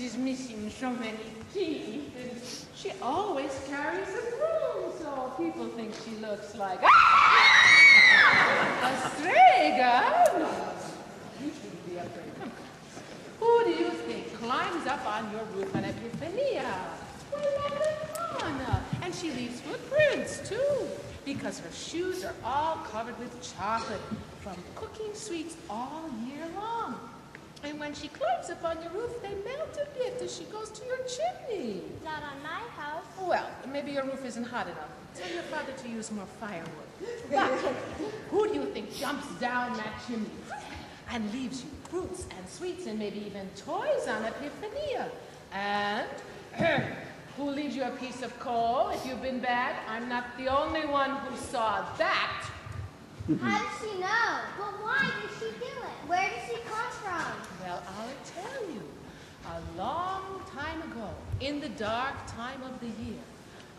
she's missing so many teeth. And she always carries a broom, so people think she looks like a strega. No, you shouldn't be afraid. Come on. Who do you think climbs up on your roof on Epiphania? Well, LaBefana. And she leaves footprints, too, because her shoes are all covered with chocolate from cooking sweets all year long. And when she climbs up on your roof, they melt a bit as she goes to your chimney. Not on my house. Well, maybe your roof isn't hot enough. Tell your father to use more firewood. But who do you think jumps down that chimney and leaves you fruits and sweets and maybe even toys on Epiphania? And who leaves you a piece of coal if you've been bad? I'm not the only one who saw that. How does she know? But why did she do it? Where does she come from? Well, I'll tell you. A long time ago, in the dark time of the year,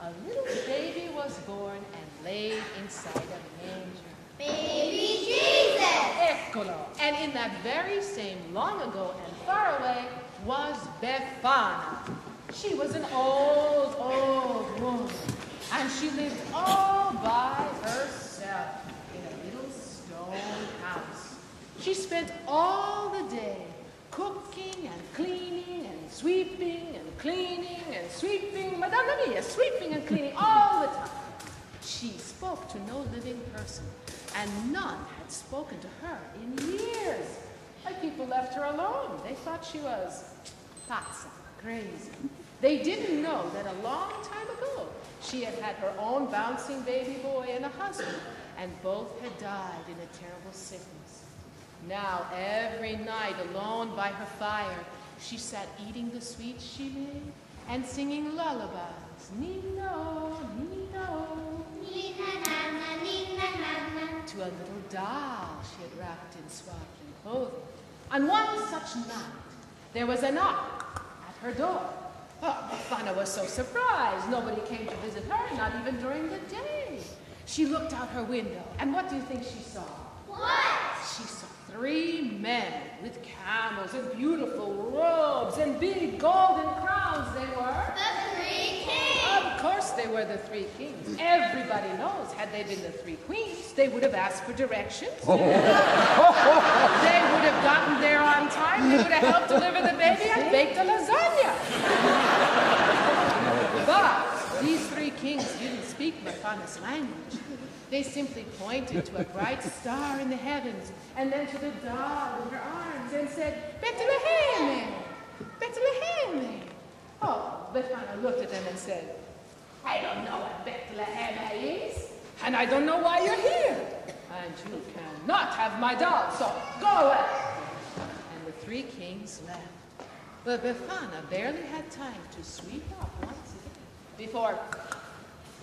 a little baby was born and laid inside a manger. Baby Jesus! Eccolo. And in that very same long ago and far away was Befana. She was an old, old woman, and she lived all by herself in a little stone house. She spent all the day cooking and cleaning and sweeping and cleaning and sweeping, Madonna mia, sweeping and cleaning all the time. She spoke to no living person, and none had spoken to her in years. Like people left her alone. They thought she was pazza, crazy. They didn't know that a long time ago she had had her own bouncing baby boy and a husband, and both had died in a terrible sickness. Now, every night, alone by her fire, she sat eating the sweets she made and singing lullabies. Nino, Nino. Nina-na-na, Nina-na-na. To a little doll she had wrapped in swaddling clothing. On one such night, there was a knock at her door. Oh, Befana was so surprised. Nobody came to visit her, not even during the day. She looked out her window, and what do you think she saw? What? She saw 3 men with camels and beautiful robes and big golden crowns. They were The 3 kings! Of course they were the 3 kings. Everybody knows, had they been the 3 queens, they would have asked for directions. They would have gotten there on time. They would have helped deliver the baby and baked a lasagna. But these 3 kings didn't speak Befana's language. They simply pointed to a bright star in the heavens and then to the doll in her arms and said, Bethlehem! Bethlehem! Oh, Befana looked at them and said, I don't know what Bethlehem is, and I don't know why you're here. And you cannot have my doll, so go away. And the 3 kings left. But Befana barely had time to sweep up once again before,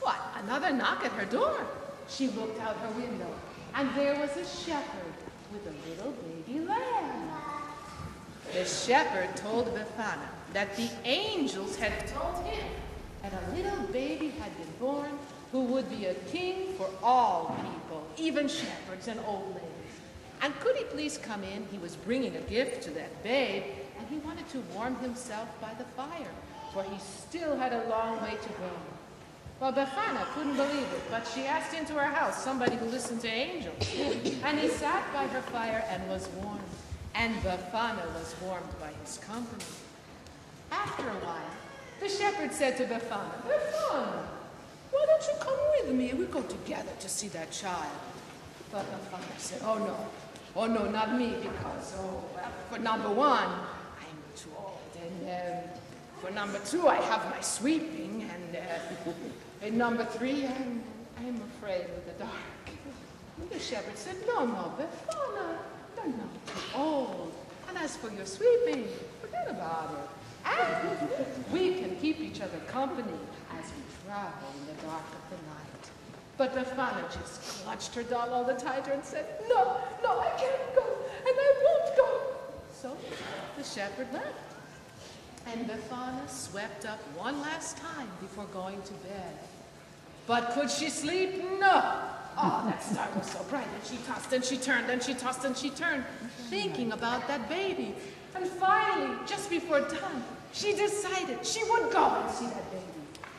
what, another knock at her door. She looked out her window, and there was a shepherd with a little baby lamb. The shepherd told Befana that the angels had told him that a little baby had been born who would be a king for all people, even shepherds and old ladies. And could he please come in? He was bringing a gift to that babe, and he wanted to warm himself by the fire, for he still had a long way to go. Well, Befana couldn't believe it, but she asked into her house somebody who listened to angels. And he sat by her fire and was warmed. And Befana was warmed by his company. After a while, the shepherd said to Befana, Befana, why don't you come with me? We go together to see that child. But Befana said, oh no, not me, because, well, for number 1, I'm too old, and for number 2, I have my sweeping, and number 3, I'm afraid of the dark. And the shepherd said, no, Befana, you're not too old. And as for your sweeping, forget about it. And we can keep each other company as we travel in the dark of the night. But Befana just clutched her doll all the tighter and said, no, I can't go, and I won't go. So the shepherd left. And Befana swept up one last time before going to bed. But could she sleep? No. Oh, that star was so bright, and she tossed and she turned, and she tossed and she turned, thinking about that baby. And finally, just before dawn, she decided she would go and see that baby.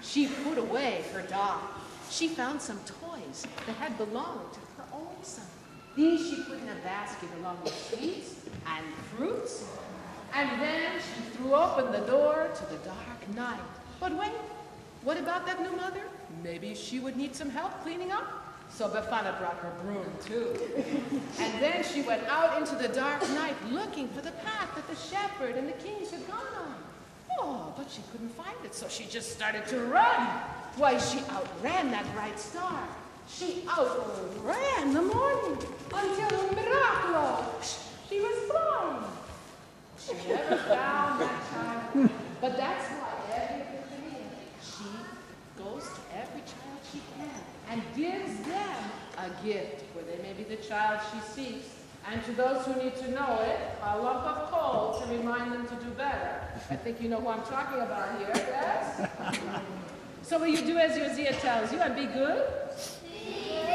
She put away her doll. She found some toys that had belonged to her own son. These she put in a basket along with sweets and fruits. And then she threw open the door to the dark night. But wait, what about that new mother? Maybe she would need some help cleaning up. So Befana brought her broom too. And then she went out into the dark night looking for the path that the shepherd and the kings had gone on. Oh, but she couldn't find it, so she just started to run. Why, she outran that bright star. She outran the morning until, miracolo, she was flying. She never found that child. But that's why every Epiphany, she goes to every child she can and gives them a gift, for they may be the child she seeks. And to those who need to know it, a lump of coal to remind them to do better. I think you know who I'm talking about here, yes? So will you do as your Zia tells you and be good?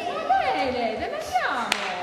Bene, then andiamo.